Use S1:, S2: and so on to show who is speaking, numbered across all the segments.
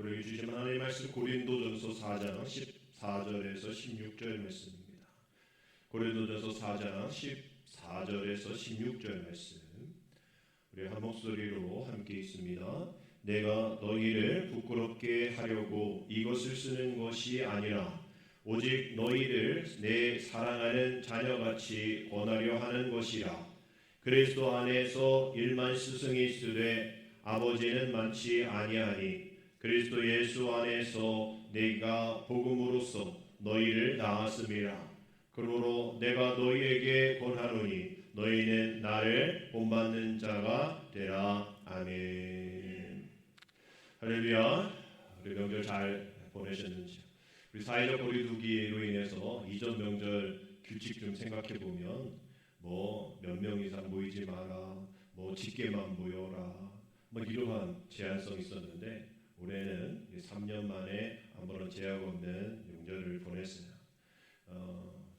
S1: 우리에게 주신 하나님의 말씀 고린도전서 4장 14절에서 16절 말씀입니다. 고린도전서 4장 14절에서 16절 말씀 우리 한 목소리로 함께 있습니다. 내가 너희를 부끄럽게 하려고 이것을 쓰는 것이 아니라 오직 너희를 내 사랑하는 자녀같이 권하려 하는 것이라. 그리스도 안에서 일만 스승이 있으되 아버지는 많지 아니하니 그리스도 예수 안에서 내가 복음으로써 너희를 낳았음이라. 그러므로 내가 너희에게 권하노니 너희는 나를 본받는 자가 되라. 아멘. 할렐루야. 우리 명절 잘 보내셨는지요? 우리 사회적 거리두기로 인해서 이전 명절 규칙 좀 생각해 보면 뭐 몇 명 이상 모이지 마라, 뭐 직계만 모여라, 뭐 이러한 제한성이 있었는데 올해는 3년 만에 아무런 제약 없는 명절을 보냈어요.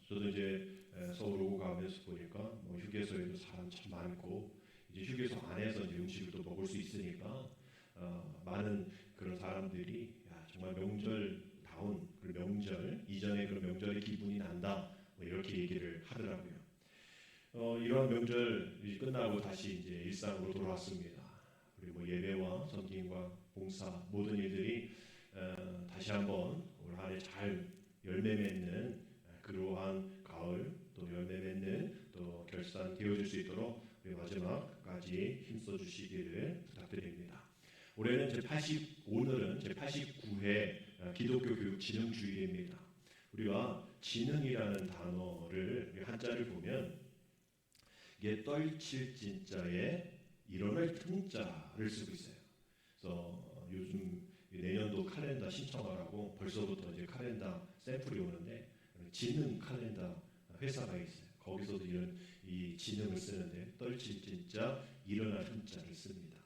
S1: 저도 이제 서울 오고 가면서 보니까 뭐 휴게소에도 사람 참 많고 이제 휴게소 안에서 이제 음식을 또 먹을 수 있으니까 많은 그런 사람들이 정말 명절다운 그 명절 이전에 그런 명절의 기분이 난다 뭐 이렇게 얘기를 하더라고요. 이러한 명절이 끝나고 다시 이제 일상으로 돌아왔습니다. 그리고 뭐 예배와 섬김과 봉사 모든 일들이 다시 한번 올 한해 잘 열매 맺는 그러한 가을 또 열매 맺는 또 결산되어질 수 있도록 우리 마지막까지 힘써 주시기를 부탁드립니다. 올해는 오늘은 제89회 기독교 교육 진흥 주일입니다. 우리가 진흥이라는 단어를 한자를 보면 이게 떨칠 진자에 일어날 틈자를 쓰고 있어요. 그래서 요즘 내년도 칼렌더 신청하라고 벌써부터 이제 칼렌더 샘플이 오는데 진흥 칼렌더 회사가 있어요. 거기서도 이런 이 진흥을 쓰는데 떨칠 진자 일어날 틈자를 씁니다.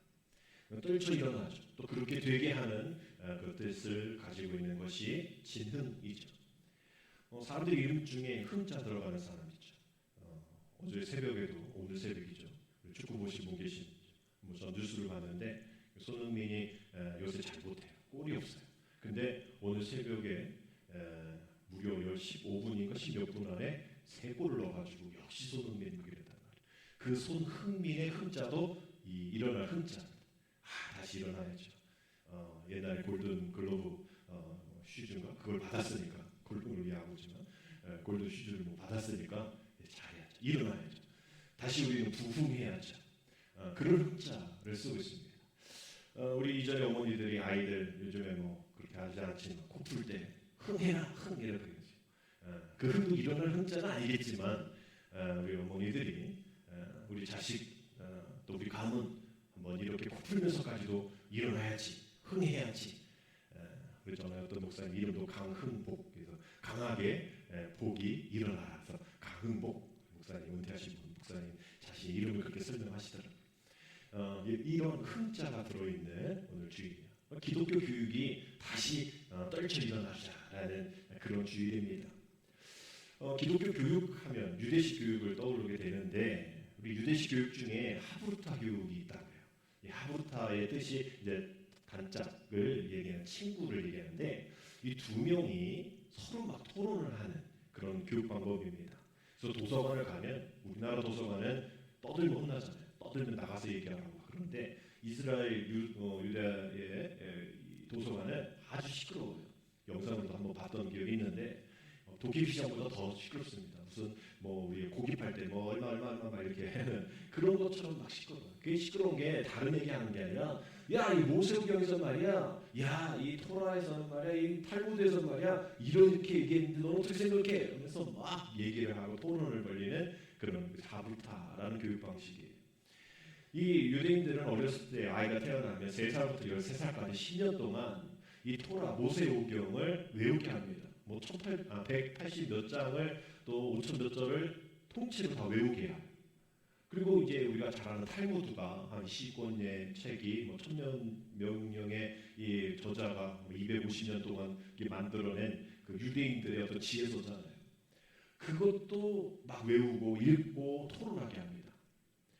S1: 떨쳐 일어나죠. 또 그렇게 되게 하는 그 뜻을 가지고 있는 것이 진흥이죠. 사람들 이름 중에 흥자 들어가는 사람 있죠. 어제 새벽에도 오늘 새벽이죠. 축구 보신 분 계시죠. 저 뉴스를 봤는데 손흥민이 요새 잘 못해요. 골이 없어요. 근데 오늘 새벽에 무려 15분인가 10몇 분 안에 3골을 넣어가지고 역시 손흥민이 이랬단 말이에요. 그 손흥민의 흥자도 일어날 흥자. 다시 일어나야죠. 옛날에 골든 글로브 슈즈인가 그걸 받았으니까 골든을 위하고지만 골든 슈즈를 뭐 받았으니까 잘해야죠. 일어나야죠. 다시 우리는 부흥해야죠. 그런 흥자를 쓰고 있습니다. 우리 이전에 어머니들이 아이들 요즘에 뭐 그렇게 하지 않지만 코 풀 때 흥해라 흥 이렇게 그러죠. 그 흥도 일어날 흥자는 아니겠지만 우리 어머니들이 우리 자식 또 우리 가문 한번 이렇게 코 풀면서까지도 일어나야지 흥해야지. 우리 전에 어떤 목사님 이름도 강흥복 그래서 강하게 복이 일어나라. 그래서 강흥복 목사님 은퇴하신 분 목사님 자신의 이름을 그렇게 설명하시더라고요. 이런 흥자가 들어있는 오늘 주일이에요. 기독교 교육이 다시 떨쳐 일어나자라는 그런 주일입니다. 기독교 교육하면 유대식 교육을 떠오르게 되는데 우리 유대식 교육 중에 하브루타 교육이 있다고요. 이 하브루타의 뜻이 이제 단짝을 얘기하는 친구를 얘기하는데 이 두 명이 서로 막 토론을 하는 그런 교육 방법입니다. 그래서 도서관을 가면 우리나라 도서관은 떠들면 혼나잖아요. 떠들면 나가서 얘기하라고. 그런데 이스라엘 유다의 도서관은 아주 시끄러워요. 영상으로도 한번 봤던 기억이 있는데 도끼시장보다 더 시끄럽습니다. 무슨 뭐 우리 고기 팔 때 뭐 얼마 막 이렇게 하는 그런 것처럼 막 시끄러워요. 그게 시끄러운 게 다른 얘기하는 게 아니라 야 이 모세오경에서 말이야, 야 이 토라에서는 말이야, 이 탈무드에서 말이야 이렇게 얘기했는데 넌 어떻게 생각해? 그래서 막 얘기를 하고 토론을 벌리는 그런 하브루타라는 교육 방식이에요. 이 유대인들은 어렸을 때 아이가 태어나면 3살부터 13살까지 10년 동안 이 토라 모세오경을 외우게 합니다. 뭐 180 몇 장을 또 5천 몇 절을 통째로 다 외우게 해요. 그리고 이제 우리가 잘 아는 탈무드가 한 20권의 책이 뭐 1000년 명령의 이 저자가 250년 동안 만들어낸 그 유대인들의 어떤 지혜서잖아요. 그것도 막 외우고 읽고 토론하게 합니다.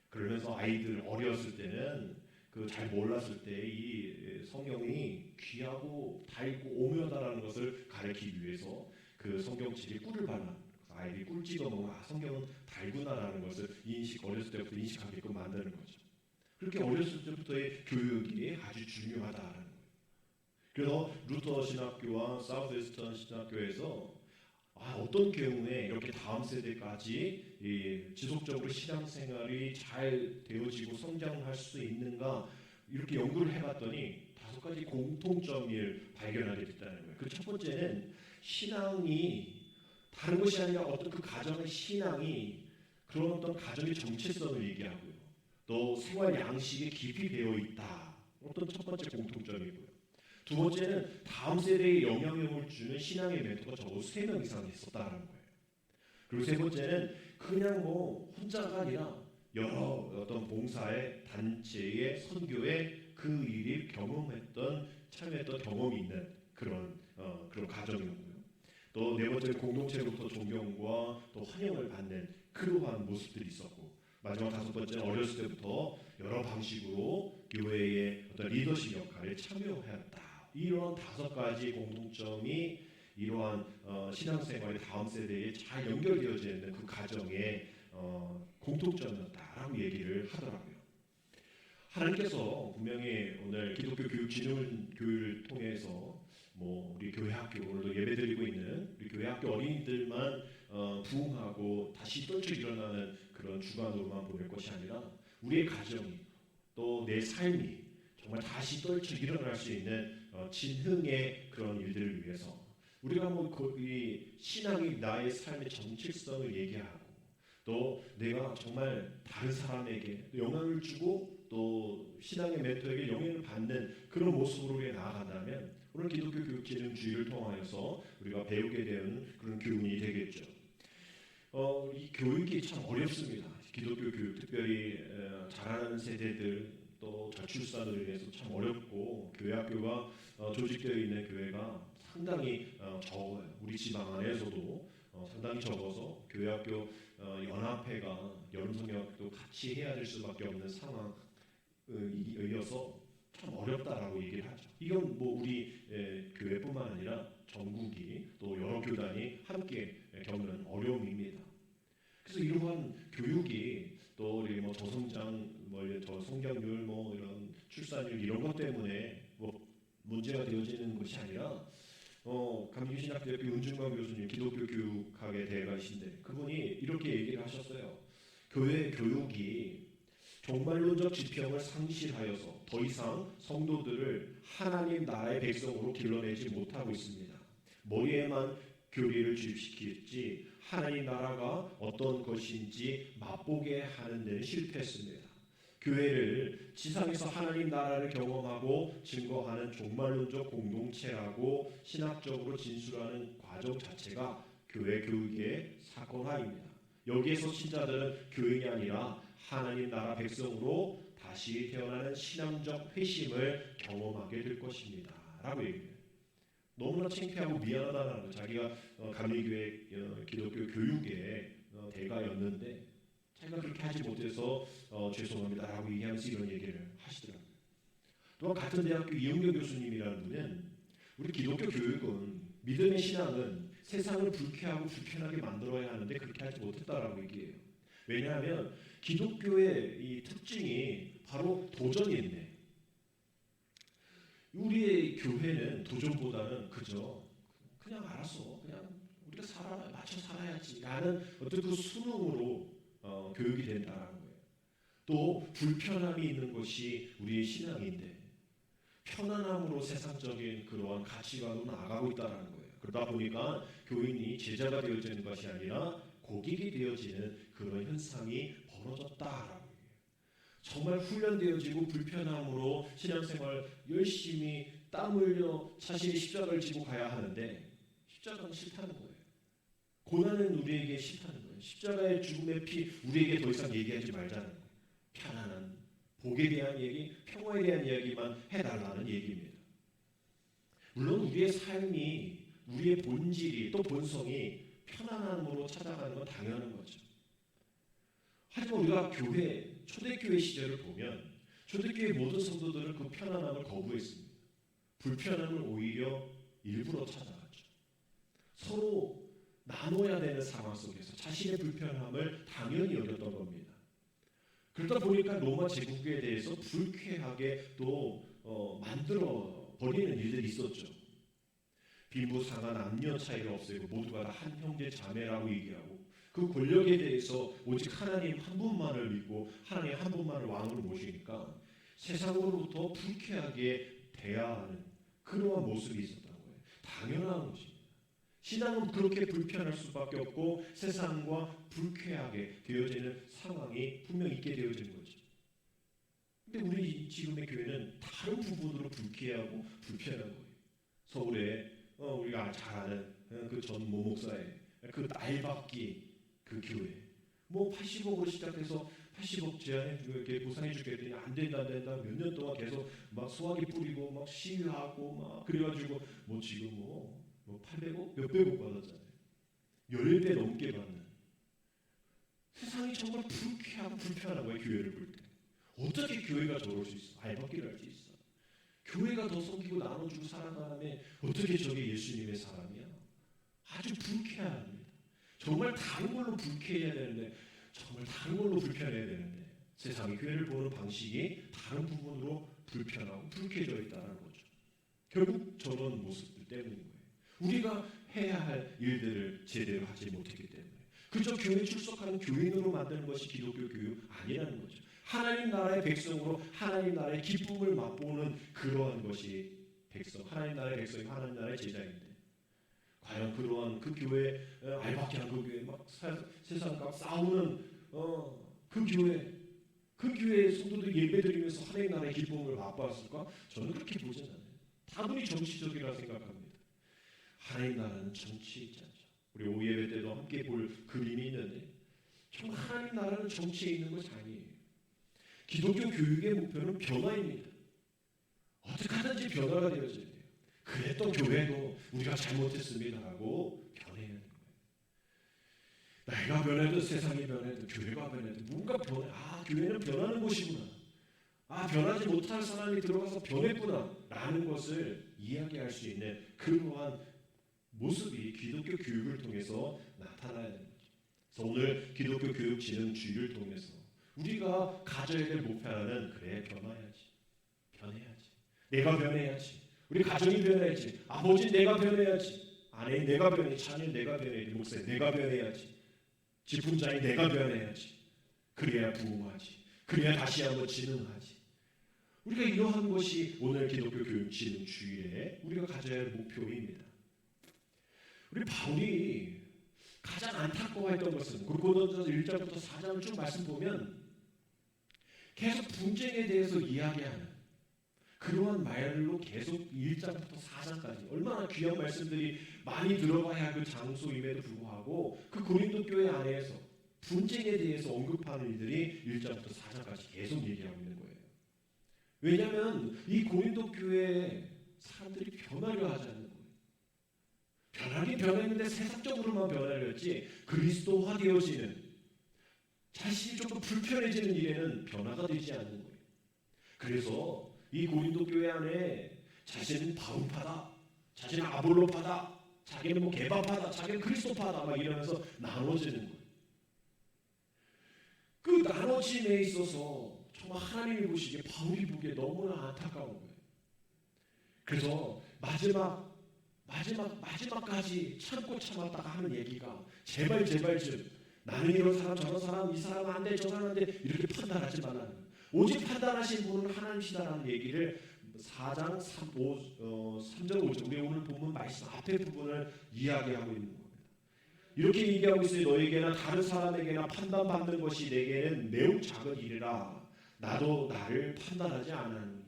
S1: 그러면서 아이들 어렸을 때는 그 잘 몰랐을 때 이 성경이 귀하고 달고 오묘하다라는 것을 가리키기 위해서 그 성경책에 꿀을 발라 아이들이 꿀 찍어 먹으면 성경은 달구나라는 것을 어렸을 때부터 인식하게끔 만드는 거죠. 그렇게 어렸을 때부터의 교육이 아주 중요하다라는 거예요. 그래서 루터 신학교와 사우스웨스턴 신학교에서 어떤 경우에 이렇게 다음 세대까지 지속적으로 신앙생활이 잘 되어지고 성장할 수 있는가 이렇게 연구를 해봤더니 5가지 공통점을 발견하게 됐다는 거예요. 그 첫 번째는 신앙이 다른 것이 아니라 어떤 그 가정의 신앙이 그런 어떤 가정의 정체성을 얘기하고요. 또 생활 양식에 깊이 배어 있다. 어떤 첫 번째 공통점이고요. 두 번째는 다음 세대에 영향력을 주는 신앙의 멘토가 적어도 3명 이상 있었다는 거예요. 그리고 세 번째는 그냥 혼자가 아니라 여러 어떤 봉사의 단체의 선교에 그 일이 참여했던 경험이 있는 그런 가정이었고요. 또 네 번째는 공동체로부터 존경과 또 환영을 받는 그러한 모습들이 있었고, 마지막 5번째는 어렸을 때부터 여러 방식으로 교회의 어떤 리더십 역할에 참여하였다. 이런 5가지 공통점이 이러한 신앙생활의 다음 세대에 잘 연결되어져 있는 그 가정의 공통점이었다라고 얘기를 하더라고요. 하나님께서 분명히 오늘 기독교 교육을 통해서 우리 교회 학교 오늘도 예배드리고 있는 우리 교회 학교 어린이들만 부흥하고 다시 떨쳐 일어나는 그런 주관으로만 보낼 것이 아니라 우리의 가정이 또 내 삶이 정말 다시 떨쳐 일어날 수 있는 진흥의 그런 일들을 위해서 우리가 이 신앙이 나의 삶의 정체성을 얘기하고 또 내가 정말 다른 사람에게 영향을 주고 또 신앙의 멘토에게 영향을 받는 그런 모습으로 나아간다면 오늘 기독교 교육진흥주의를 통하여서 우리가 배우게 되는 그런 교훈이 되겠죠. 이 교육이 참 어렵습니다. 기독교 교육, 특별히 자라는 세대들 또 저출산을 위해서 참 어렵고 교회 학교가 조직되어 있는 교회가 상당히 적어요. 우리 지방 안에서도 상당히 적어서 교회 학교 연합회가 여름 성경학도 같이 해야 될 수밖에 없는 상황이어서 참 어렵다라고 얘기를 하죠. 이건 우리 교회뿐만 아니라 전국이 또 여러 교단이 함께 겪는 어려움입니다. 그래서 이러한 교육이 또 우리 저성장, 저성장률, 이런 출산율 이런 것 때문에 문제가 되어지는 것이 아니라 감리신학대학교 윤중광 교수님 기독교 교육학의 대가이신데 그분이 이렇게 얘기를 하셨어요. 교회 교육이 종말론적 지평을 상실하여서 더 이상 성도들을 하나님 나라의 백성으로 길러내지 못하고 있습니다. 머리에만 교리를 주입시키지 하나님 나라가 어떤 것인지 맛보게 하는 데는 실패했습니다. 교회를 지상에서 하나님 나라를 경험하고 증거하는 종말론적 공동체라고 신학적으로 진술하는 과정 자체가 교회 교육의 사건화입니다. 여기에서 신자들은 교육이 아니라 하나님 나라 백성으로 다시 태어나는 신앙적 회심을 경험하게 될 것입니다. 라고 얘기해요. 너무나 창피하고 미안하다는 거. 자기가 감리교회 기독교 교육의 대가였는데 자기가 그렇게 하지 못해서 죄송합니다 라고 얘기하면서 이런 얘기를 하시더라고요. 또한 같은 대학교 이영교 교수님이라는 분은 우리 기독교 교육은 믿음의 신앙은 세상을 불쾌하고 불편하게 만들어야 하는데 그렇게 하지 못했다라고 얘기해요. 왜냐하면 기독교의 이 특징이 바로 도전이 있네. 우리의 교회는 도전보다는 그냥 알아서 그냥 우리가 맞춰 살아야지라는 어떤 그 수능으로 교육이 된다는 거예요. 또 불편함이 있는 것이 우리의 신앙인데 편안함으로 세상적인 그러한 가치관으로 나아가고 있다는 거예요. 그러다 보니까 교인이 제자가 되어지는 것이 아니라 고객이 되어지는 그런 현상이 벌어졌다라고 얘기해요. 정말 훈련되어지고 불편함으로 신앙생활 열심히 땀 흘려 자신이 십자가를 지고 가야 하는데 십자가는 싫다는 거예요. 고난은 우리에게 싫다는 거예요. 십자가의 죽음의 피 우리에게 더 이상 얘기하지 말자는 거예요. 편안한 복에 대한 얘기, 평화에 대한 이야기만 해달라는 얘기입니다. 물론 우리의 삶이 우리의 본질이 또 본성이 편안함으로 찾아가는 건 당연한 거죠. 하지만 우리가 초대교회 시절을 보면 초대교회 모든 성도들은 그 편안함을 거부했습니다. 불편함을 오히려 일부러 찾아갔죠. 서로 나눠야 되는 상황 속에서 자신의 불편함을 당연히 여겼던 겁니다. 그러다 보니까 로마 제국에 대해서 불쾌하게 또 만들어 버리는 일들이 있었죠. 빈부상하 남녀 차이를 없애고 모두가 다 한 형제 자매라고 얘기하고 그 권력에 대해서 오직 하나님 한 분만을 믿고 하나님 한 분만을 왕으로 모시니까 세상으로부터 불쾌하게 대하는 그러한 모습이 있었던 거예요. 당연한 것입니다. 신앙은 그렇게 불편할 수밖에 없고 세상과 불쾌하게 되어지는 상황이 분명히 있게 되어지는 거죠. 근데 우리 지금의 교회는 다른 부분으로 불쾌하고 불편한 거예요. 서울에 우리가 잘 아는 그 전 모목사의 그 날받기 그 교회, 뭐 80억으로 시작해서 80억 제한해 이렇게 보상해 주겠더니 안 된다 몇 년 동안 계속 막 소화기 뿌리고 막 시위하고 막 그래가지고 뭐 지금 뭐 800억 몇백억 받았잖아요. 10배 넘게 받는. 세상이 정말 불쾌하고 불편한 거예요. 교회를 볼 때 어떻게 교회가 저럴 수 있어? 알받기를 할 수 있어? 교회가 더 섬기고 나눠주고 살아가는데 어떻게 저게 예수님의 사람이야? 아주 불쾌합니다. 정말 다른 걸로 불쾌해야 되는데 정말 다른 걸로 불편해야 되는데 세상이 교회를 보는 방식이 다른 부분으로 불편하고 불쾌해져 있다는 거죠. 결국 저런 모습들 때문인 거예요. 우리가 해야 할 일들을 제대로 하지 못했기 때문에 그저 교회 출석하는 교인으로 만드는 것이 기독교 교육 아니라는 거죠. 하나님 나라의 백성으로 하나님 나라의 기쁨을 맛보는 그러한 것이 백성, 하나님 나라의 백성이 하나님 나라의 제자인데 과연 그러한 그 교회 알박기한 그 교회 막 세상과 싸우는 그 교회의 성도들이 예배드리면서 하나님 나라의 기쁨을 맛봤을까? 저는 그렇게 보진 않아요. 다분히 정치적이라 생각합니다. 하나님 나라는 정치에 있지 않죠. 우리 오예배 때도 함께 볼 그림이 있는데 정말 하나님 나라는 정치에 있는 것이 아니에요. 기독교 교육의 목표는 변화입니다. 어떻게 하든지 변화가 되어져야 돼요. 그랬던 교회도 우리가 잘못했습니다 하고 변해야 되는 거예요. 나이가 변해도 세상이 변해도 교회가 변해도 뭔가 변해. 교회는 변하는 곳이구나. 변하지 못할 사람이 들어가서 변했구나 라는 것을 이야기할 수 있는 그러한 모습이 기독교 교육을 통해서 나타나야 되는 거죠. 그래서 오늘 기독교 교육진흥주의를 통해서 우리가 가져야 될 목표는 그래 변해야지. 내가 변해야지. 우리 가정이 변해야지. 아버지 내가 변해야지. 아내 내가 변해야지. 자녀 내가 변해야지. 목사 내가 변해야지. 지분자인 내가 변해야지. 그래야 부흥하지. 그래야 다시 한번 진흥하지. 우리가 이러한 것이 오늘 기독교 교육진흥주의에 우리가 가져야 할 목표입니다. 우리 바울이 가장 안타까워했던 것은 고린도전서 1장부터 4장을 쭉 말씀 보면 계속 분쟁에 대해서 이야기하는 그러한 말로 계속 1장부터 4장까지 얼마나 귀한 말씀들이 많이 들어가야 할 그 장소임에도 불구하고 그 고린도 교회 안에서 분쟁에 대해서 언급하는 일들이 1장부터 4장까지 계속 얘기하고 있는 거예요. 왜냐하면 이 고린도 교회에 사람들이 변하려 하지 않는 거예요. 변하긴 변했는데 세상적으로만 변하려 했지 그리스도화 되어지는 자신이 조금 불편해지는 일에는 변화가 되지 않는 거예요. 그래서 이 고린도 교회 안에 자신은 바울파다, 자신은 아볼로파다, 자기는 뭐 게바파다, 자기는 그리스도파다 막 이러면서 나눠지는 거예요. 그 나눠짐에 있어서 정말 하나님이 보시기에 바울이 보기에 너무나 안타까운 거예요. 그래서 마지막까지 참고 참았다가 하는 얘기가 제발 좀 나는 이런 사람 저런 사람 이 사람 안 돼 저 사람 안 돼 이렇게 판단하지 말라는 거예요. 오직 판단하신 분은 하나님이시다라는 얘기를 4장 3절 5절 우리 오늘 본문 말씀 앞에 부분을 이야기하고 있는 겁니다. 이렇게 얘기하고 있어요. 너에게나 다른 사람에게나 판단받는 것이 내게는 매우 작은 일이라 나도 나를 판단하지 않았느니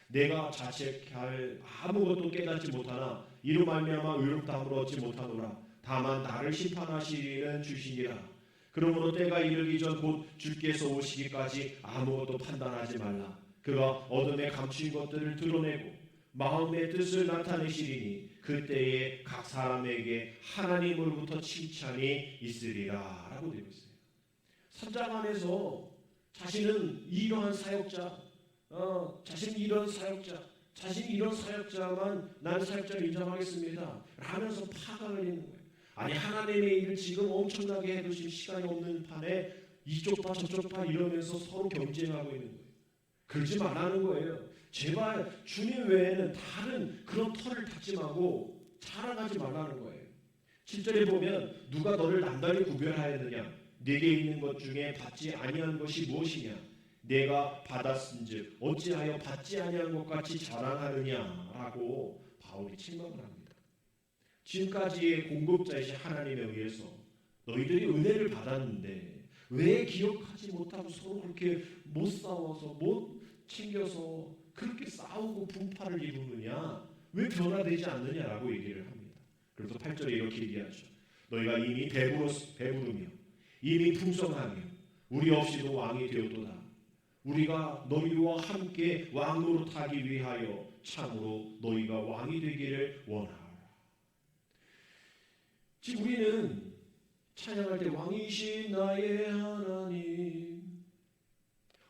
S1: 내가 자책할 아무것도 깨닫지 못하나 이로 말미암아 의롭다함을 얻지 못하노라. 다만 나를 심판하시는 주시니라. 그러므로 때가 이르기 전 곧 주께서 오시기까지 아무것도 판단하지 말라. 그가 어둠에 감추인 것들을 드러내고 마음의 뜻을 나타내시리니 그때에 각 사람에게 하나님으로부터 칭찬이 있으리라 라고 되어 있어요. 3장 안에서 자신은 이러한 사역자 자신이 이런 사역자만 나는 사역자를 인정하겠습니다 라면서 파강을 있는 거예요. 아니 하나님의 일을 지금 엄청나게 해도 지금 시간이 없는 판에 이쪽 파 저쪽 파 이러면서 서로 경쟁하고 있는 거예요. 그러지 말라는 거예요. 제발 주님 외에는 다른 그런 털을 닦지 말고 자랑하지 말라는 거예요. 7절에 보면 누가 너를 남달리 구별하였느냐 네게 있는 것 중에 받지 아니한 것이 무엇이냐 내가 받았은즉 어찌하여 받지 아니한 것 같이 자랑하느냐라고 바울이 책망을 합니다. 지금까지의 공급자이신 하나님에 의해서 너희들이 은혜를 받았는데 왜 기억하지 못하고 서로 그렇게 못 싸워서 못 챙겨서 그렇게 싸우고 분파를 이루느냐 왜 변화되지 않느냐라고 얘기를 합니다. 그래서 8절에 이렇게 얘기하죠. 너희가 이미 배부르며 이미 풍성하며 우리 없이도 왕이 되었도다. 우리가 너희와 함께 왕 노릇하기 위하여 참으로 너희가 왕이 되기를 원하라. 지금 우리는 찬양할 때 왕이신 나의 하나님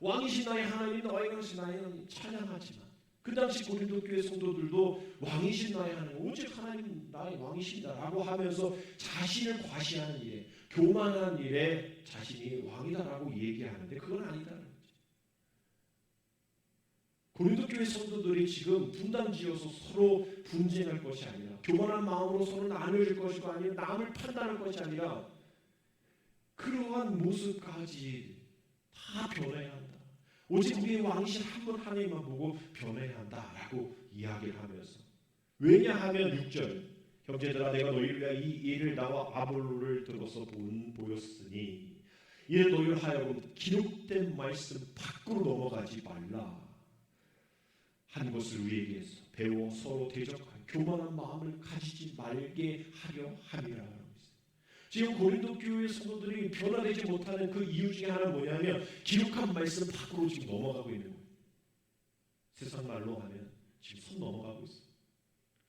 S1: 왕이신 나의 하나님 너희가 하신 나의 하나님 찬양하지만 그 당시 고린도 교회 성도들도 왕이신 나의 하나님 오직 하나님 나의 왕이신다 라고 하면서 자신을 과시하는 일에 교만한 일에 자신이 왕이다라고 얘기하는데 그건 아니다라는 거죠. 고린도 교회 성도들이 지금 분단지어서 서로 분쟁할 것이 아니라 교만한 마음으로 서로 나누어질 것이고 아니면 남을 판단할 것이 아니라 그러한 모습까지 다 변해야 한다. 오직 우리의 왕이신 한 분 하나님만 보고 변해야 한다라고 이야기를 하면서 왜냐하면 6절 형제들아 내가 너희를 위하여 이 일을 나와 아볼로를 들어서 보였으니 이는 너희를 하여금 기록된 말씀 밖으로 넘어가지 말라 한 것을 우리에게 해서 배워 서로 대적하여 교만한 마음을 가지지 말게 하려 함이라. 지금 고린도 교회 성도들이 변화되지 못하는 그 이유 중에 하나는 뭐냐면 기록한 말씀 밖으로 지금 넘어가고 있는 거예요. 세상 말로 하면 지금 손 넘어가고 있어요.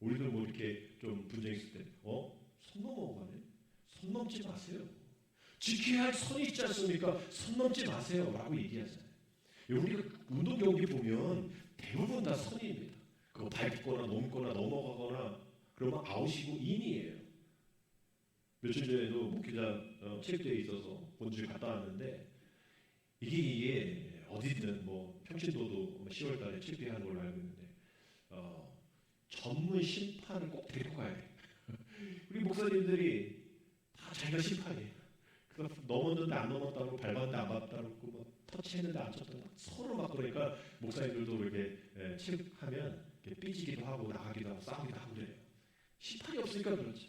S1: 우리들 뭐 이렇게 좀 분쟁 있을 때 손 넘어가네? 손 넘지 마세요. 지켜야 할 선이 있지 않습니까? 손 넘지 마세요 라고 얘기하잖아요. 우리가 운동 경기 보면 대부분 다 선입니다. 그거 밟거나 넘거나 넘어가거나 그러면 아웃이고 인이에요. 며칠 전에도 목회자 체육대회에 있어서 본주에 갔다 왔는데 이게 어디든 뭐 평신도도 10월 달에 체육대회 하는 걸로 알고 있는데 전문 심판을 꼭 데리고 가야 돼. 우리 목사님들이 다 자기가 심판이에요. 그래서 넘었는데 안 넘었다고 밟았는데 안 밟았다고 뭐 터치했는데 안 쳤다고 서로 막 그러니까 목사님들도 이렇게 체육하면 삐지기도 하고 나가기도 하고 싸우기도 하고 그래요. 심판이 없으니까 그렇죠.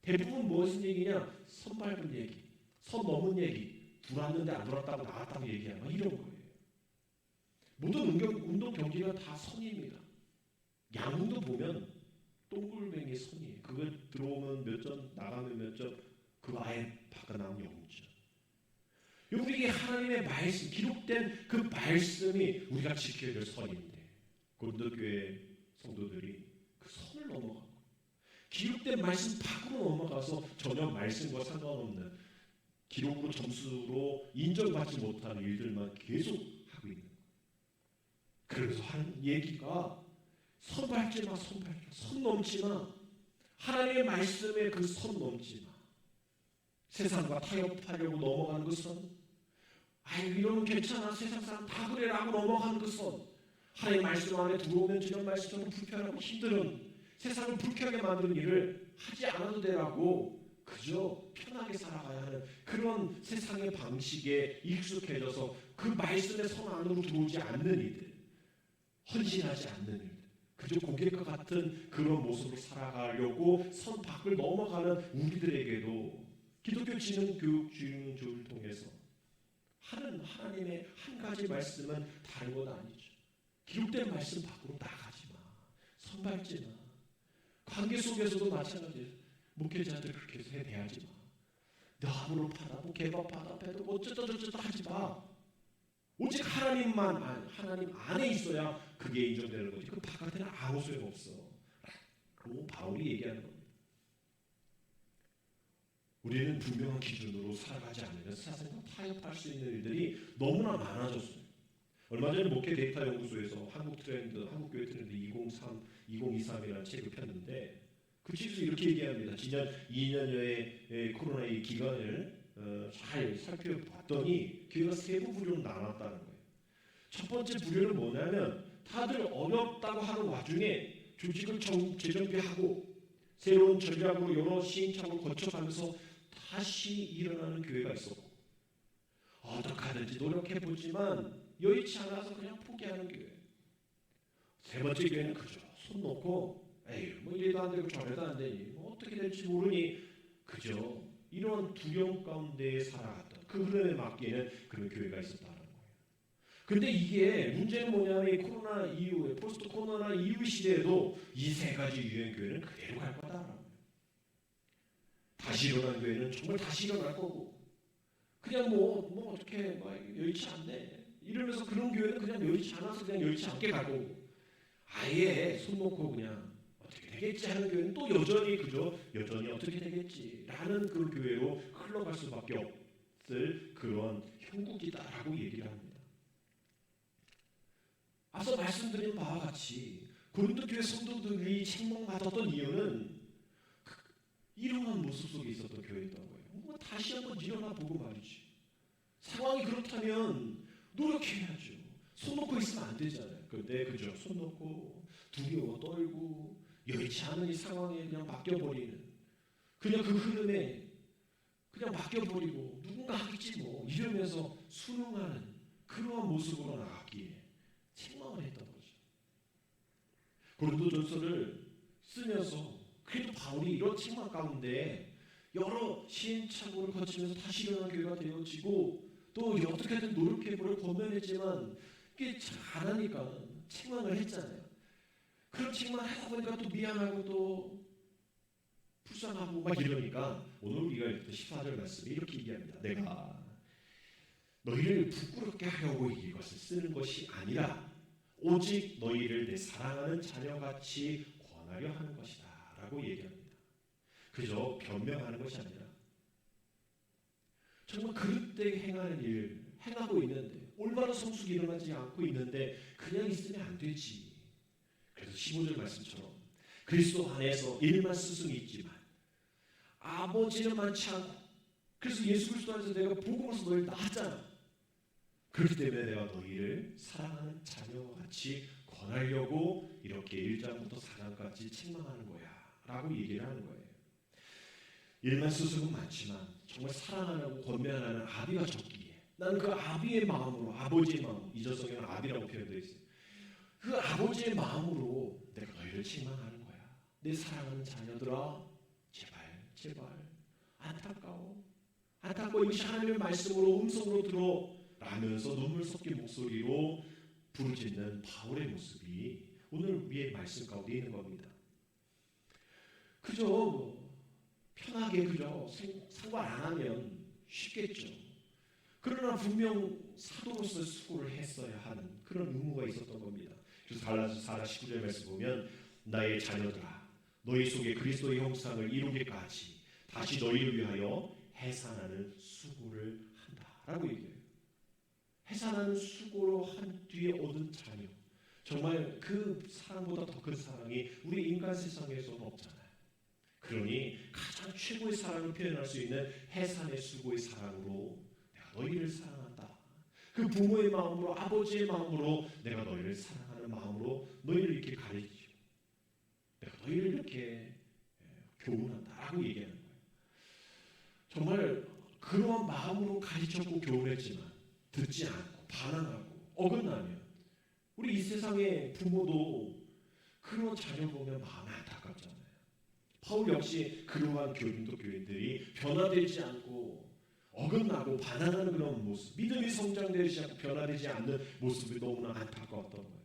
S1: 대부분 무슨 얘기냐? 손 밟은 얘기, 손 넘은 얘기, 들어왔는데 안 들어왔다고 나갔다고 얘기하고 이런 거예요. 모든 운동 경기가 다 선입니다. 야구도 보면 동글뱅이 선이에요. 그거 들어오면 몇 점, 나가면 몇 점, 그거 아예 바꿔나오면 0점. 우리에게 하나님의 말씀, 기록된 그 말씀이 우리가 지켜야 될 선인데 고린도 교회 성도들이 그 선을 넘어가고 기록된 말씀 밖으로 넘어가서 전혀 말씀과 상관없는 기록으로 점수로 인정받지 못하는 일들만 계속 하고 있는 거예요. 그래서 하는 얘기가 손 밟지 마, 손 넘지 마. 하나님의 말씀에 그 손 넘지 마. 세상과 타협하려고 넘어가는 그 손. 아유 이러면 괜찮아. 세상 사람 다 그래라고 넘어가는 그 손. 하나님의 말씀 안에 들어오면 주님 말씀처럼 불편하고 힘든 세상을 불쾌하게 만드는 일을 하지 않아도 되라고 그저 편하게 살아가야 하는 그런 세상의 방식에 익숙해져서 그 말씀의 선 안으로 들어오지 않는 이들, 헌신하지 않는 이들, 그저 고객과 같은 그런 모습으로 살아가려고 선 밖을 넘어가는 우리들에게도 기독교 진흥 교육 주일을 통해서 하는 하나님의 한 가지 말씀은 다른 건 아니죠. 기록된 말씀 밖으로 나가지 마. 선 밟지 마. 관계 속에서도 마찬가지예요. 목회자들 그렇게 해서 대하지 마. 너 아무로 팔아, 뭐 개밥하다 패도 어쩌다 하지 마. 오직 하나님 안에 있어야 그게 인정되는 거지. 그 바깥에는 아무 소용없어. 그리고 바울이 얘기하는 겁니다. 우리는 분명한 기준으로 살아가지 않으면 세상과 타협할 수 있는 일들이 너무나 많아졌어요. 얼마 전에 목회 데이터 연구소에서 한국 교회 트렌드 2023이라는 책을 폈는데 그 책에서 이렇게 얘기합니다. 지난 2년여의 코로나 이 기간을 잘 살펴봤더니 교회가 세 부류로 나눴다는 거예요. 첫 번째 부류는 뭐냐면 다들 어렵다고 하는 와중에 조직을 재정비하고 새로운 전략으로 여러 시행착오를 거쳐가면서 다시 일어나는 교회가 있었고, 어떻게 하든지 노력해보지만 여의치 않아서 그냥 포기하는 교회. 세 번째 교회는 그저 손 놓고 에휴 뭐 이래도 안 되고 저래도 안 되니 뭐 어떻게 될지 모르니 그저 이런 두려움 가운데 살아갔던 그 흐름에 맡기는 그런 교회가 있었다는 거예요. 근데 이게 문제는 뭐냐면 코로나 이후에 포스트 코로나 이후 시대에도 이 세 가지 유행 교회는 그대로 갈 거다. 다시 일어난 교회는 정말 다시 일어날 거고, 그냥 뭐 어떻게 막 여의치 않네 이러면서 그런 교회는 그냥 여의치 않아서 그냥 여의치 않게 가고, 아예 손 놓고 그냥 어떻게 되겠지 하는 교회는 또 여전히 어떻게 되겠지라는 그 교회로 흘러갈 수밖에 없을 그런 형국이다라고 얘기를 합니다. 앞서 말씀드린 바와 같이 고린도 교회 성도들이 책망받았던 이유는 이러한 모습 속에 있었던 교회였던 거예요. 뭐 다시 한번 일어나 보고 말이지. 상황이 그렇다면 노력해야죠. 손 놓고 있으면 안 되잖아요. 그런데 그죠? 손 놓고 두려워 떨고 여의치 않은 이 상황에 그냥 맡겨버리는, 그냥 그 흐름에 그냥 맡겨버리고 누군가 하겠지 뭐 이러면서 순응하는 그러한 모습으로 나갔기에 책망을 했던 거죠. 고린도전서를 쓰면서 그래도 바울이 이런 책망 가운데 여러 시행착오를 거치면서 다시 일어난 교회가 되어지고 또 어떻게든 노력해보려 권면했지만 이게 잘 안 하니까 책망을 했잖아요. 그런 책망을 하다 보니까 또 미안하고 또 불쌍하고 막 이러니까 오늘 우리가 읽던 14절 말씀에 이렇게 얘기합니다. 내가 너희를 부끄럽게 하려고 이것을 쓰는 것이 아니라 오직 너희를 내 사랑하는 자녀같이 권하려 하는 것이다 라고 얘기합니다. 그저 변명하는 것이 아니라 정말 그릇되게 행하는 일 행하고 있는데, 올바른 성숙이 일어나지 않고 있는데 그냥 있으면 안 되지. 그래서 15절 말씀처럼 그리스도 안에서 일만 스승이 있지만 아버지는 많지 않고, 그래서 예수 그리스도 안에서 내가 복음으로서 너희를 낳았잖아. 그렇기 때문에 내가 너희를 사랑하는 자녀같이 권하려고 이렇게 1장부터 4장까지 책망하는 거야 라고 얘기를 하는 거예요. 일만 스승은 많지만 정말 사랑하려고 권면하는 아비가 적기에 나는 그 아비의 마음으로, 아버지의 마음, 이전성에는 아비라고 표현되어 있어요. 그 아버지의 마음으로 내가 너희를 책망하는 거야. 내 사랑하는 자녀들아, 제발 안타까워 이것이 하나님의 말씀으로 음성으로 들어라면서 눈물 섞인 목소리로 부르짖는 바울의 모습이 오늘 위의 말씀 가운데 있는 겁니다. 그저 편하게 그저 상관 안 하면 쉽겠죠. 그러나 분명 사도로서 수고를 했어야 하는 그런 의무가 있었던 겁니다. 그래서 갈라디아서 4장 19절 말씀 보면 나의 자녀들아 너희 속에 그리스도의 형상을 이루기까지 다시 너희를 위하여 해산하는 수고를 한다라고 얘기해요. 해산하는 수고로 한 뒤에 얻은 자녀, 정말 그 사랑보다 더 큰 사랑이 우리 인간 세상에서는 없잖아요. 그러니 가장 최고의 사랑을 표현할 수 있는 해산의 수고의 사랑으로 내가 너희를 사랑한다. 그 부모의 마음으로, 아버지의 마음으로 내가 너희를 사랑하는 마음으로 너희를 이렇게 가르치고 내가 너희를 이렇게 교훈한다라고 얘기하는 거예요. 정말 그러한 마음으로 가르쳤고 교훈했지만 듣지 않고 반항하고 어긋나면 우리 이 세상의 부모도 그런 자녀 보면 마음이 안타깝잖아요. 바울 역시 그러한 고린도 교인들이 변화되지 않고 어긋나고 반항하는 그런 모습, 믿음이 성장되지 않고 변화되지 않는 모습이 너무나 안타까웠던 거예요.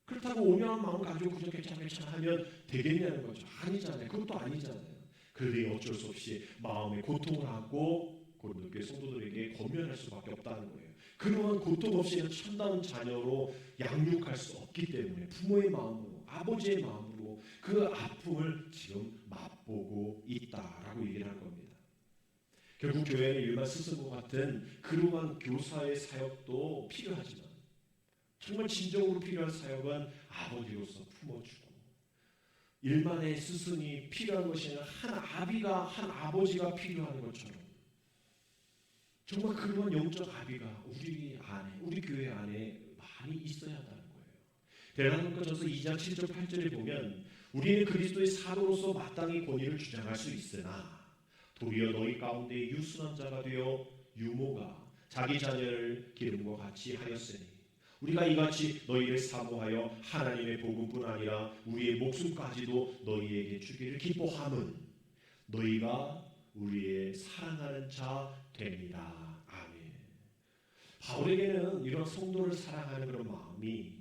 S1: 그렇다고 온유한 마음 가지고 그저 괜찮아 하면 되겠냐는 거죠. 아니잖아요. 그것도 아니잖아요. 그러니 어쩔 수 없이 마음의 고통을 안고 고린도 교회 성도들에게 권면할 수밖에 없다는 거예요. 그러한 고통 없이 참다운 자녀로 양육할 수 없기 때문에 부모의 마음으로, 아버지의 마음으로 그 아픔을 지금 맛보고 있다라고 얘기를 하는 겁니다. 결국 교회는 일반 스승과 같은 그러한 교사의 사역도 필요하지만 정말 진정으로 필요한 사역은 아버지로서 품어주고, 일만의 스승이 필요한 것이 아니라 한 아비가 한 아버지가 필요한 것처럼 정말 그런 영적 아비가 우리 안에, 우리 교회 안에 많이 있어야 한다는 거예요. 데살로니가전서 2장 7절 8절에 보면 우리는 그리스도의 사도로서 마땅히 권위를 주장할 수 있으나 도리어 너희 가운데 유순한 자가 되어 유모가 자기 자녀를 기름과 같이 하였으니 우리가 이같이 너희를 사모하여 하나님의 복음뿐 아니라 우리의 목숨까지도 너희에게 주기를 기뻐함은 너희가 우리의 사랑하는 자 됩니다. 아멘. 바울에게는 이런 성도를 사랑하는 그런 마음이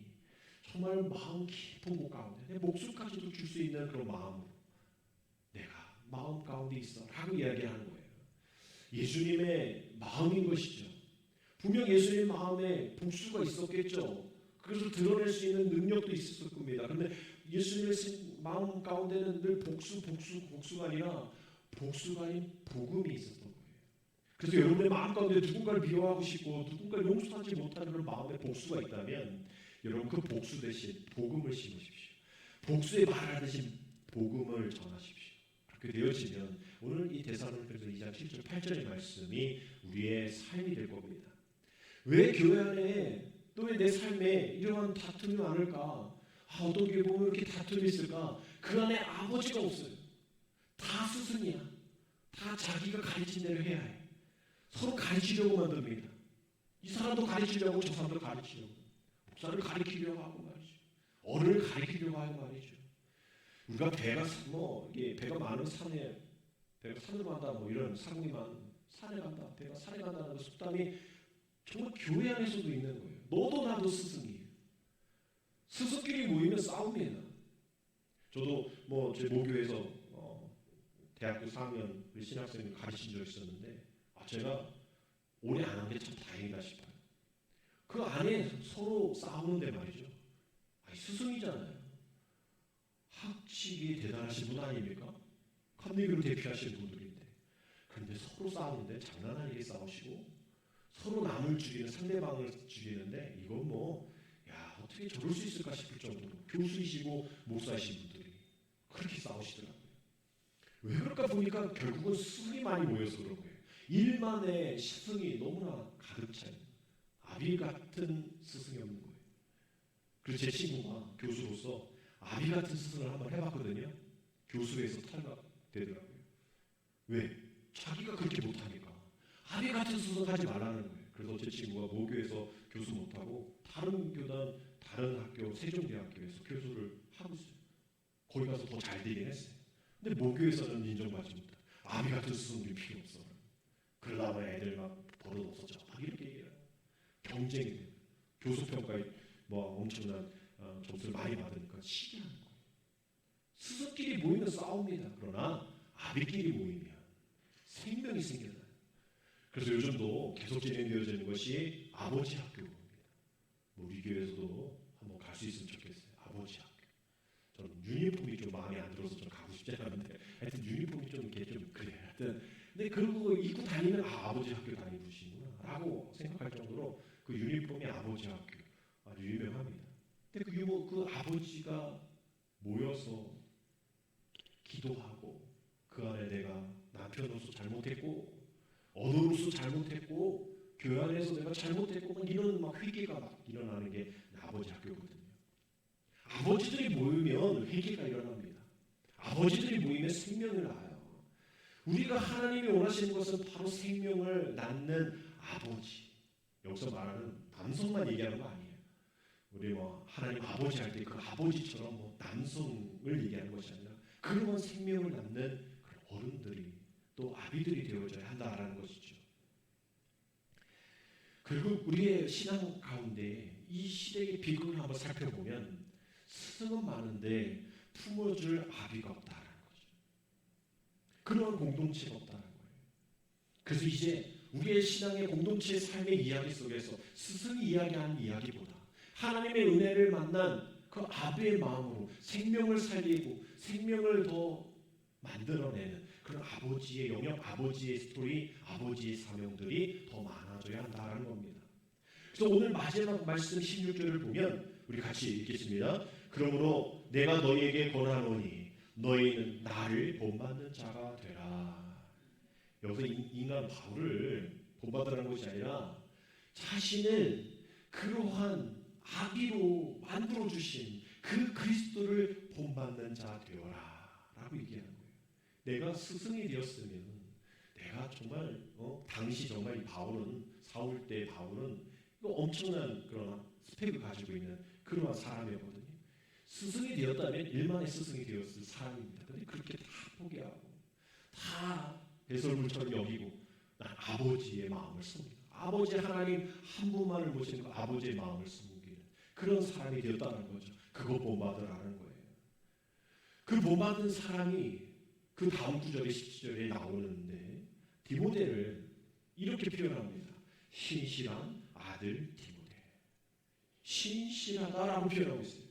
S1: 정말 마음 깊은 곳 가운데 내 목숨까지도 줄 수 있는 그런 마음으로 내가 마음 가운데 있어 라고 이야기하는 거예요. 예수님의 마음인 것이죠. 분명 예수님 마음에 복수가 있었겠죠. 그것을 드러낼 수 있는 능력도 있었을 겁니다. 그런데 예수님의 마음 가운데는 늘 복수가 아니라 복수가 아닌 복음이 있었던 거예요. 그래서 여러분의 마음 가운데 누군가를 미워하고 싶고 누군가를 용서하지 못하는 그런 마음에 복수가 있다면 여러분 그 복수 대신 복음을 심으십시오. 복수의 말하듯이 복음을 전하십시오. 그렇게 되어지면 오늘 이 데살로니가서 2장 7절 8절의 말씀이 우리의 삶이 될 겁니다. 왜 교회 안에 또 왜 내 삶에 이러한 다툼이 많을까? 어떻게 보면 이렇게 다툼이 있을까? 그 안에 아버지가 없어요. 다 스승이야. 다 자기가 가르친 대로 해야 해. 서로 가르치려고 만듭니다. 이 사람도 가르치려고 저 사람도 가르치려고. 목사를 가르치려고 하고 말이죠. 어른을 가르치려고 하고 말이죠. 우리가 배가 많은 산에 배가 산으로 간다 뭐 이런 상황이 산에 간다. 배가 산에 간다는 그 속담이 정말 교회 안에서도 있는 거예요. 너도 나도 스승이에요. 스승끼리 모이면 싸움이에요. 저도 제 모교에서 대학교 4학년 신학생을 가르친 적 있었는데 제가 오래 안 한 게 참 다행이다 싶어요. 그 안에 서로 싸우는데 말이죠. 스승이잖아요. 학식이 대단하신 분 아닙니까? 감리교를 대표하시는 분들인데 그런데 서로 싸우는데 장난 아니게 싸우시고 서로 남을 죽이는 상대방을 죽이는데 이건 어떻게 저럴 수 있을까 싶을 정도로 교수이시고 목사이신 분들이 그렇게 싸우시더라고요. 왜 그럴까 보니까 결국은 스승이 많이 모여서 그런 거예요. 일만의 스승이 너무나 가득 차 있는 아비 같은 스승이 없는 거예요. 그래서 제 친구가 교수로서 아비 같은 스승을 한번 해봤거든요. 교수에서 탈락되더라고요. 왜? 자기가 그렇게 못하니까. 아비 같은 스승 하지 말라는 거예요. 그래서 제 친구가 모교에서 교수 못하고 다른 교단, 다른 학교, 세종대학교에서 교수를 하고 있어요. 거기 가서 더 잘 되긴 했어요. 근데 모교에서는 인정받지 못해. 아비 같은 스승이 필요 없어. 그러다가 애들 막 버릇 없어져. 막 이렇게 얘기해요. 경쟁이 돼요. 교수평가에 엄청난 점수를 많이 받으니까 시기하는 거예요. 스승끼리 모이면 싸웁니다. 그러나 아비끼리 모이면 생명이 생겨나요. 그래서 요즘도 계속 진행되어지는 것이 아버지 학교입니다. 우리 교회에서도 한번 갈 수 있으면 좋겠어요. 아버지 학교. 저는 유니폼이 좀 마음에 안 들어서 좀 가고 싶지 않은데 하여튼 유니폼이 좀 이렇게 좀 그래요. 하여튼 근데 그런 거 입고 다니면 아버지 학교 다니시구나 라고 생각할 정도로 그 유니폼이 아버지 학교 아주 유명합니다. 근데 그 아버지가 모여서 기도하고 그 안에 내가 남편으로서 잘못했고 어른으로서 잘못했고 교회 안에서 내가 잘못했고 이런 회개가 일어나는 게 아버지 학교거든요. 아버지들이 모이면 회개가 일어납니다. 아버지들이 모이면 생명을 낳아요. 우리가 하나님이 원하시는 것은 바로 생명을 낳는 아버지. 여기서 말하는 남성만 얘기하는 거 아니에요. 우리 하나님 아버지 할 때 그 아버지처럼 남성을 얘기하는 것이 아니라 그런 생명을 낳는 그런 어른들이 또 아비들이 되어져야 한다라는 것이죠. 그리고 우리의 신앙 가운데 이 시대의 비극을 한번 살펴보면 스승은 많은데 품어줄 아비가 없다라는 거죠. 그런 공동체가 없다는 거예요. 그래서 이제 우리의 신앙의 공동체의 삶의 이야기 속에서 스승이 이야기하는 이야기보다 하나님의 은혜를 만난 그 아비의 마음으로 생명을 살리고 생명을 더 만들어내는 그런 아버지의 영역, 아버지의 스토리, 아버지의 사명들이 더 많아져야 한다는 겁니다. 그래서 오늘 마지막 말씀 16절을 보면 우리 같이 읽겠습니다. 그러므로 내가 너희에게 권하노니 너희는 나를 본받는 자가 되라. 여기서 인간 바울을 본받으라는 것이 아니라 자신을 그러한 아비로 만들어 주신 그 그리스도를 본받는 자 되어라 라고 얘기하는 거예요. 내가 스승이 되었으면 내가 정말 당시 정말 이 바울은 사울 때 바울은 엄청난 그런 스펙을 가지고 있는 그러한 사람이었거든요. 스승이 되었다면 일만의 스승이 되었을 사람입니다. 그런데 그렇게 다 포기하고 다 배설물처럼 여기고 난 아버지의 마음을 씁니다. 아버지 하나님 한 분만을 모시는 그 아버지의 마음을 숨기는 그런 사람이 되었다는 거죠. 그거 본받으라는 거예요. 그 본받은 사람이 그 다음 구절에 17절에 나오는데 디모데를 이렇게 표현합니다. 신실한 아들 디모데. 신실하다라고 표현하고 있어요.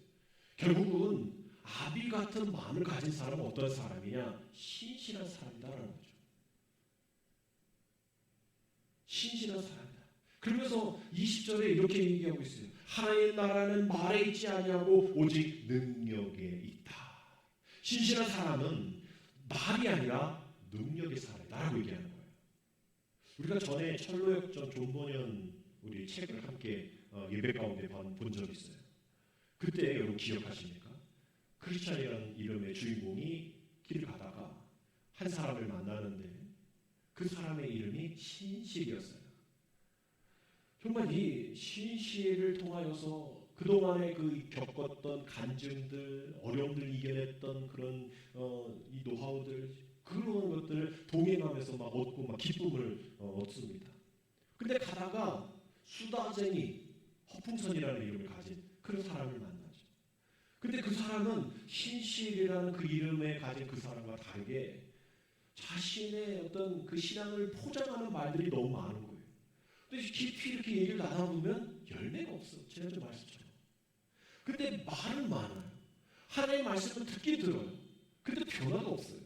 S1: 결국은 아비 같은 마음을 가진 사람은 어떤 사람이냐? 신실한 사람이다라는 거죠. 신실한 사람이다. 그러면서 20절에 이렇게 얘기하고 있어요. 하나님의 나라는 말에 있지 아니하고 오직 능력에 있다. 신실한 사람은 말이 아니라 능력의 사람이다라고 얘기하는 거예요. 우리가 전에 철로역전 존버년 우리 책을 함께 예배 가운데 본 적이 있어요. 그때 여러분 기억하십니까? 크리스찬이라는 이름의 주인공이 길을 가다가 한 사람을 만나는데 그 사람의 이름이 신실이었어요. 정말 이 신실을 통하여서 그동안에 그 겪었던 간증들, 어려움들 이겨냈던 그런 이 노하우들, 그런 것들을 동행하면서 막 얻고 막 기쁨을 얻습니다. 근데 가다가 수다쟁이, 허풍선이라는 이름을 가진 그런 사람을 만나죠. 근데 그 사람은 신실이라는 그 이름에 가진 그 사람과 다르게 자신의 어떤 그 신앙을 포장하는 말들이 너무 많은 거예요. 근데 깊이 이렇게 얘기를 나눠보면 열매가 없어. 지난주 말씀처럼. 근데 말은 많아요. 하나님의 말씀은 듣긴 들어요. 근데 변화가 없어요.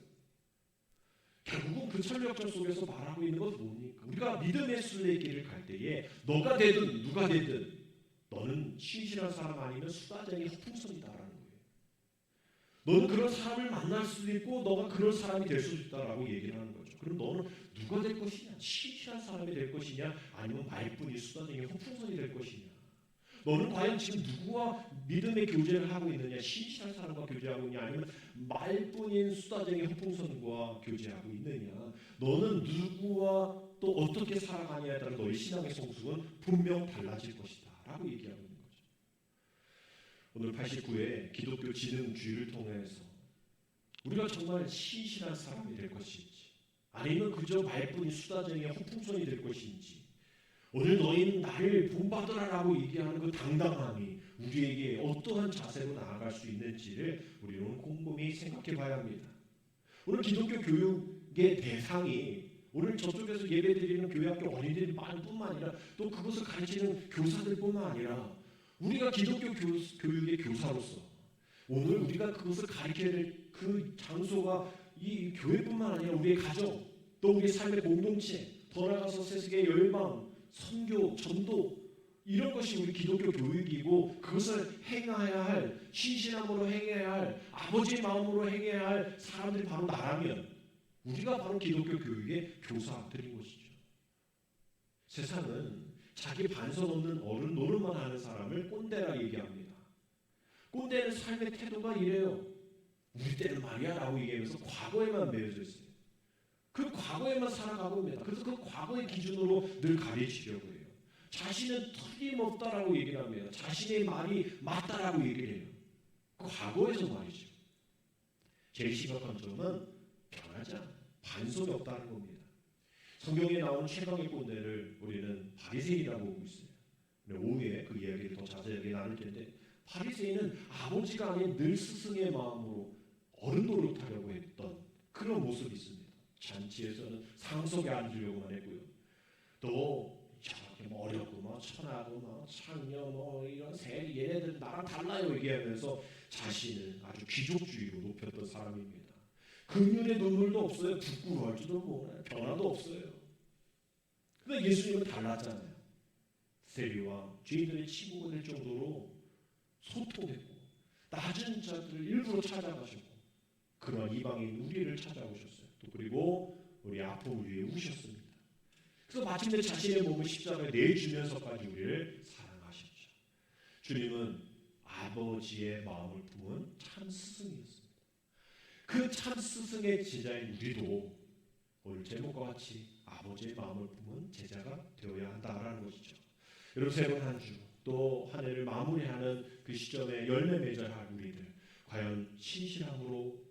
S1: 결국은 그 설력전 속에서 말하고 있는 것은 뭡니까? 우리가 믿음의 순례길을 갈 때에 너가 되든 누가 되든 너는 신실한 사람 아니면 수다쟁이 허풍선이다라는 거예요. 너는 그런 사람을 만날 수도 있고 너가 그런 사람이 될 수도 있다라고 얘기를 하는 거죠. 그럼 너는 누가 될 것이냐? 신실한 사람이 될 것이냐? 아니면 말뿐인 수다쟁이 허풍선이 될 것이냐? 너는 과연 지금 누구와 믿음의 교제를 하고 있느냐? 신실한 사람과 교제하고 있느냐? 아니면 말뿐인 수다쟁이 허풍선과 교제하고 있느냐? 너는 누구와 또 어떻게 살아가냐에 따라 너의 신앙의 성숙은 분명 달라질 것이다 라고 얘기하고 있는 거죠. 오늘 89회 기독교 지능주의를 통해서 우리가 정말 신실한 사람이 될 것인지 아니면 그저 말뿐인 수다쟁이 허풍선이 될 것인지 오늘 너희는 나를 본받으라라고 얘기하는 그 당당함이 우리에게 어떠한 자세로 나아갈 수 있는지를 우리는 곰곰이 생각해 봐야 합니다. 오늘 기독교 교육의 대상이 오늘 저쪽에서 예배드리는 교회학교 어린이들뿐만 아니라 또 그것을 가르치는 교사들뿐만 아니라 우리가 기독교 교육의 교사로서 오늘 우리가 그것을 가르쳐야 될 그 장소가 이 교회뿐만 아니라 우리의 가정 또 우리의 삶의 공동체 더 나아가서 세상의 열방 선교, 전도 이런 것이 우리 기독교 교육이고 그것을 행해야 할 신실함으로 행해야 할 아버지의 마음으로 행해야 할 사람들이 바로 나라면 우리가 바로 기독교 교육의 교사들인 것이죠. 세상은 자기 반선 없는 어른 노릇만 하는 사람을 꼰대라 얘기합니다. 꼰대는 삶의 태도가 이래요. 우리 때는 말이야 라고 얘기하면서 과거에만 매여져 있어요. 그 과거에만 살아가고 있습니다. 그래서 그 과거의 기준으로 늘 가르치려고 해요. 자신은 틀림없다라고 얘기를 합니다. 자신의 말이 맞다라고 얘기를 해요. 그 과거에서 말이죠. 제일 심각한 점은 변하지 않아요. 반성이 없다는 겁니다. 성경에 나오는 최강의 꼰대를 우리는 바리새인이라고 보고 있어요. 오후에 그 이야기를 더 자세하게 나눌 텐데 바리새인은 아버지가 아닌 늘 스승의 마음으로 어른 노릇하려고 했던 그런 모습이 있습니다. 잔치에서는 상석에 앉으려고만 했고요. 또 저렇게 뭐 어렵고 뭐 천하고 뭐 창녀 뭐 이런 새 얘네들 나랑 달라요 얘기하면서 자신을 아주 귀족주의로 높였던 사람입니다. 금륜의 눈물도 없어요. 부끄러워할 줄도 몰라요. 변화도 없어요. 근데 예수님은 달랐잖아요. 세리와 죄인들의 친구가 될 정도로 소통했고 낮은 자들을 일부러 찾아가셨고 그러한 이방인 우리를 찾아오셨어요. 또 그리고 우리 아픔을 위해 우셨습니다. 그래서 마침내 자신의 몸을 십자가에 내주면서까지 우리를 사랑하셨죠. 주님은 아버지의 마음을 품은 참 스승이었습니다. 그 참 스승의 제자인 우리도 오늘 제목과 같이 아버지의 마음을 품은 제자가 되어야 한다라는 것이죠. 여러분, 새로운 한 주 또 한 해를 마무리하는 그 시점에 열매 맺어야 할 우리들, 과연 신실함으로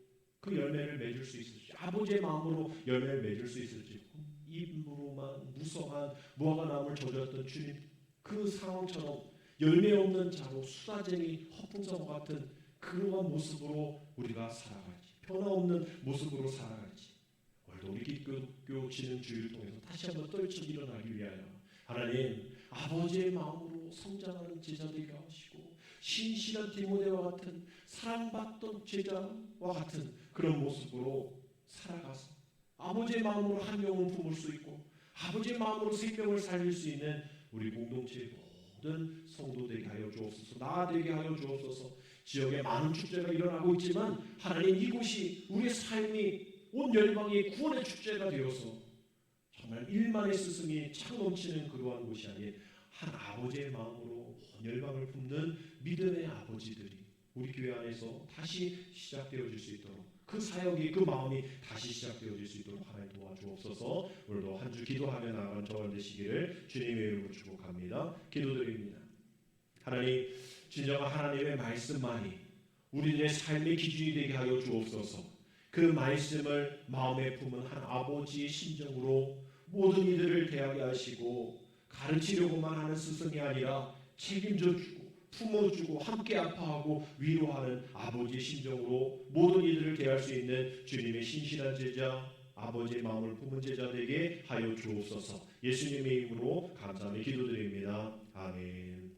S1: 그 열매를 맺을 수 있을지, 아버지의 마음으로 열매를 맺을 수 있을지, 입으로만 무성한 무화과 나무를 젖었던 주님 그 상황처럼 열매 없는 자로 수다쟁이 허풍성과 같은 그러한 모습으로 우리가 살아갈지, 변화없는 모습으로 살아갈지, 오늘도 우리 기독교 지능 주일을 통해서 다시 한번 떨쳐 일어나기 위하여 하나님 아버지의 마음으로 성장하는 제자 되게 하시고 신실한 디모데와 같은 사랑받던 제자와 같은 그런 모습으로 살아가서 아버지의 마음으로 한 영을 품을 수 있고 아버지의 마음으로 생명을 살릴 수 있는 우리 공동체의 모든 성도 되게 하여 주옵소서. 나 되게 하여 주옵소서. 지역에 많은 축제가 일어나고 있지만 하나님 이곳이 우리의 삶이 온 열방의 구원의 축제가 되어서 정말 일만의 스승이 차 넘치는 그러한 곳이 아닌 한 아버지의 마음으로 온 열방을 품는 믿음의 아버지들이 우리 교회 안에서 다시 시작되어질 수 있도록 그 사역이 그 마음이 다시 시작되어질 수 있도록 하나님 도와주옵소서. 오늘도 한 주 기도하며 나아가는 저와 되시기를 주님의 이름으로 축복합니다. 기도드립니다. 하나님, 진정한 하나님의 말씀만이 우리들의 삶의 기준이 되게 하여 주옵소서. 그 말씀을 마음에 품은 한 아버지의 심정으로 모든 이들을 대하게 하시고 가르치려고만 하는 스승이 아니라 책임져 주고 품어주고 함께 아파하고 위로하는 아버지의 심정으로 모든 이들을 대할 수 있는 주님의 신실한 제자, 아버지의 마음을 품은 제자 되게 하여 주옵소서. 예수님의 이름으로 감사하며 기도드립니다. 아멘.